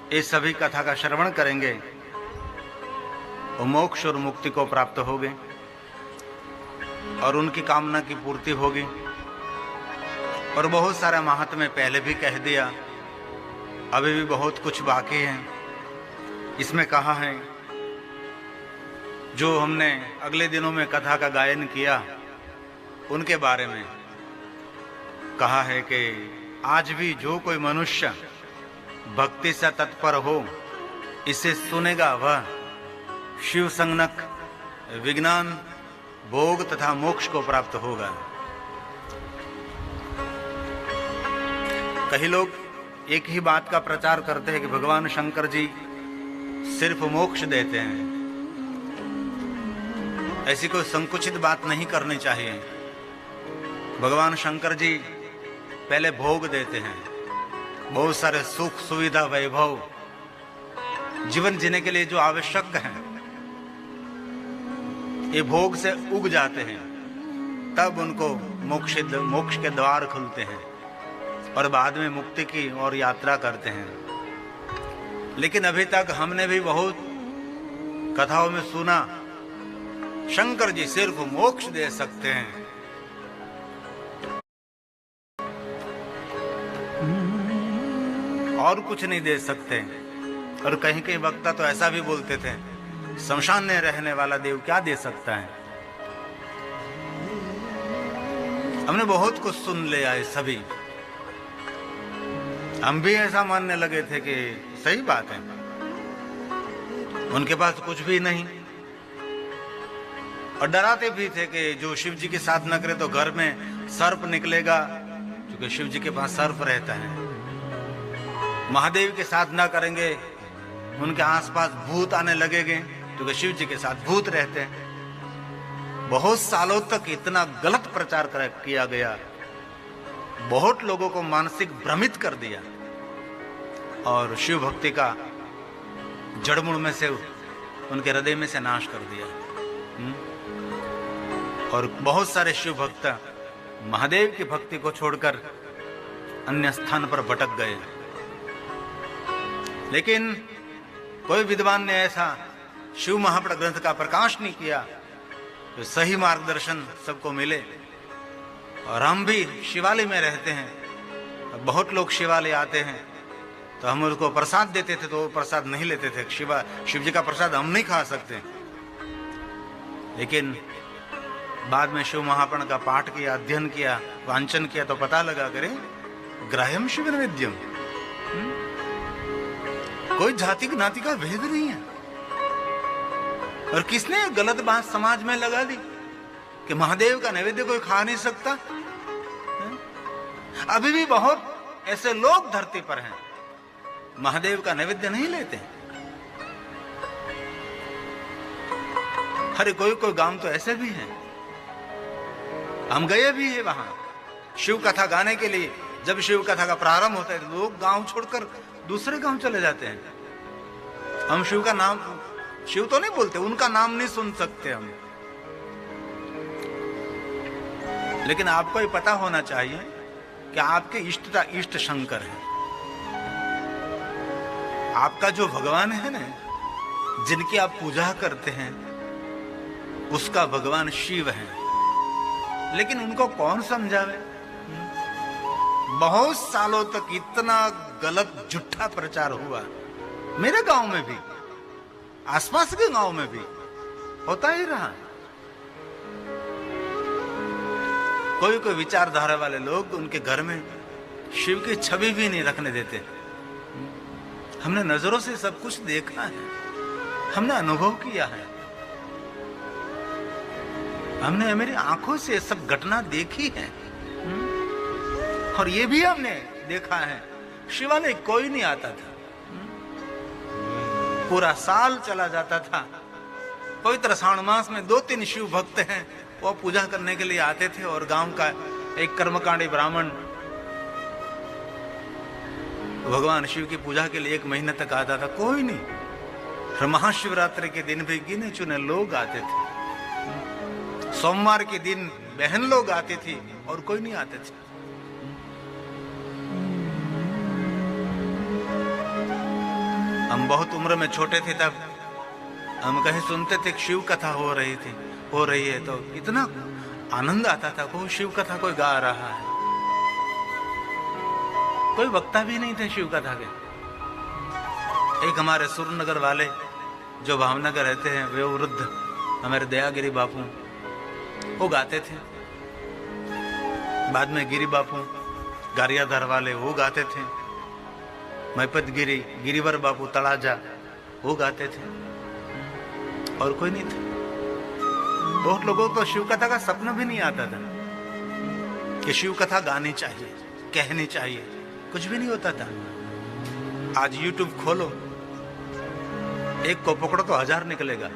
ये सभी कथा का श्रवण करेंगे वो मोक्ष और मुक्ति को प्राप्त होगे और उनकी कामना की पूर्ति होगी। और बहुत सारा महात्म्य पहले भी कह दिया, अभी भी बहुत कुछ बाकी है। इसमें कहा है, जो हमने अगले दिनों में कथा का गायन किया उनके बारे में कहा है कि आज भी जो कोई मनुष्य भक्ति से तत्पर हो, इसे सुनेगा वह शिव संज्ञक विज्ञान भोग तथा मोक्ष को प्राप्त होगा। कई लोग एक ही बात का प्रचार करते हैं कि भगवान शंकर जी सिर्फ मोक्ष देते हैं। ऐसी कोई संकुचित बात नहीं करनी चाहिए। भगवान शंकर जी पहले भोग देते हैं, बहुत सारे सुख सुविधा वैभव जीवन जीने के लिए जो आवश्यक है, ये भोग से उग जाते हैं, तब उनको मोक्ष के द्वार खुलते हैं और बाद में मुक्ति की ओर यात्रा करते हैं। लेकिन अभी तक हमने भी बहुत कथाओं में सुना, शंकर जी सिर्फ मोक्ष दे सकते हैं। और कुछ नहीं दे सकते। और कहीं कहीं वक्ता तो ऐसा भी बोलते थे, शमशान में रहने वाला देव क्या दे सकता है। हमने बहुत कुछ सुन लिया है सभी, हम भी ऐसा मानने लगे थे कि सही बात है, उनके पास कुछ भी नहीं। और डराते भी थे कि जो शिव जी के साथ न करे तो घर में सर्प निकलेगा, क्योंकि शिव जी के पास सर्प रहता है। महादेव के साथ ना करेंगे, उनके आसपास भूत आने लगेंगे, क्योंकि शिव जी के साथ भूत रहते हैं। बहुत सालों तक इतना गलत प्रचार किया गया, बहुत लोगों को मानसिक भ्रमित कर दिया और शिव भक्ति का जड़मूल में से, उनके हृदय में से नाश कर दिया। और बहुत सारे शिव भक्त महादेव की भक्ति को छोड़कर अन्य स्थान पर भटक गए। लेकिन कोई विद्वान ने ऐसा शिव महापट ग्रंथ का प्रकाश नहीं किया तो सही मार्गदर्शन सबको मिले। और हम भी शिवालय में रहते हैं, बहुत लोग शिवालय आते हैं तो हम उनको प्रसाद देते थे, तो वो प्रसाद नहीं लेते थे। शिव जी का प्रसाद हम नहीं खा सकते। लेकिन बाद में शिव महापण का पाठ किया, अध्ययन किया, वांचन किया तो पता लगा, करे ग्राह्यम शिव नैवेद्यम, कोई जाति ज्ञाति का भेद नहीं है। और किसने गलत बात समाज में लगा दी कि महादेव का नैवेद्य कोई खा नहीं सकता। अभी भी बहुत ऐसे लोग धरती पर हैं, महादेव का नैवेद्य नहीं लेते। अरे कोई कोई गांव तो ऐसे भी हैं, हम गए भी हैं वहां शिव कथा गाने के लिए। जब शिव कथा का प्रारंभ होता है तो लोग गांव छोड़कर दूसरे गांव चले जाते हैं। हम शिव का नाम, शिव तो नहीं बोलते, उनका नाम नहीं सुन सकते हम। लेकिन आपको ये पता होना चाहिए कि आपके इष्ट शंकर है। आपका जो भगवान है ना, जिनकी आप पूजा करते हैं, उसका भगवान शिव है। लेकिन उनको कौन समझावे। बहुत सालों तक इतना गलत झूठा प्रचार हुआ, मेरे गांव में भी, आसपास के गांव में भी होता ही रहा। कोई कोई विचारधारा वाले लोग उनके घर में शिव की छवि भी नहीं रखने देते। हमने नजरों से सब कुछ देखा है, हमने अनुभव किया है, हमने मेरी आंखों से सब घटना देखी है। और ये भी हमने देखा है, शिवालय कोई नहीं आता था, पूरा साल चला जाता था। पवित्र श्रावण मास में 2-3 शिव भक्त हैं, वो पूजा करने के लिए आते थे। और गांव का एक कर्मकांडी ब्राह्मण भगवान शिव की पूजा के लिए 1 महीने तक आता था, कोई नहीं। और महाशिवरात्रि के दिन भी गिने चुने लोग आते थे। सोमवार के दिन बहन लोग आती थी और कोई नहीं आते थे। हम बहुत उम्र में छोटे थे तब हम कहीं सुनते थे शिव कथा हो रही है तो इतना आनंद आता था, कोई शिव कथा कोई गा रहा है। कोई वक्ता भी नहीं थे शिव कथा के। एक हमारे सुरनगर वाले जो भावनगर रहते हैं, वे वृद्ध हमारे दयागिरी बापू, वो गाते थे। बाद में गिरी बापू गारियाधर वाले वो गाते थे। महपत गिरी गिरिवर बापू तड़ाजा वो गाते थे, और कोई नहीं था। बहुत लोगों को तो शिव कथा का सपना भी नहीं आता था कि शिव कथा गानी चाहिए, कहनी चाहिए, कुछ भी नहीं होता था। आज YouTube खोलो, एक को पकड़ो तो 1000 निकलेगा।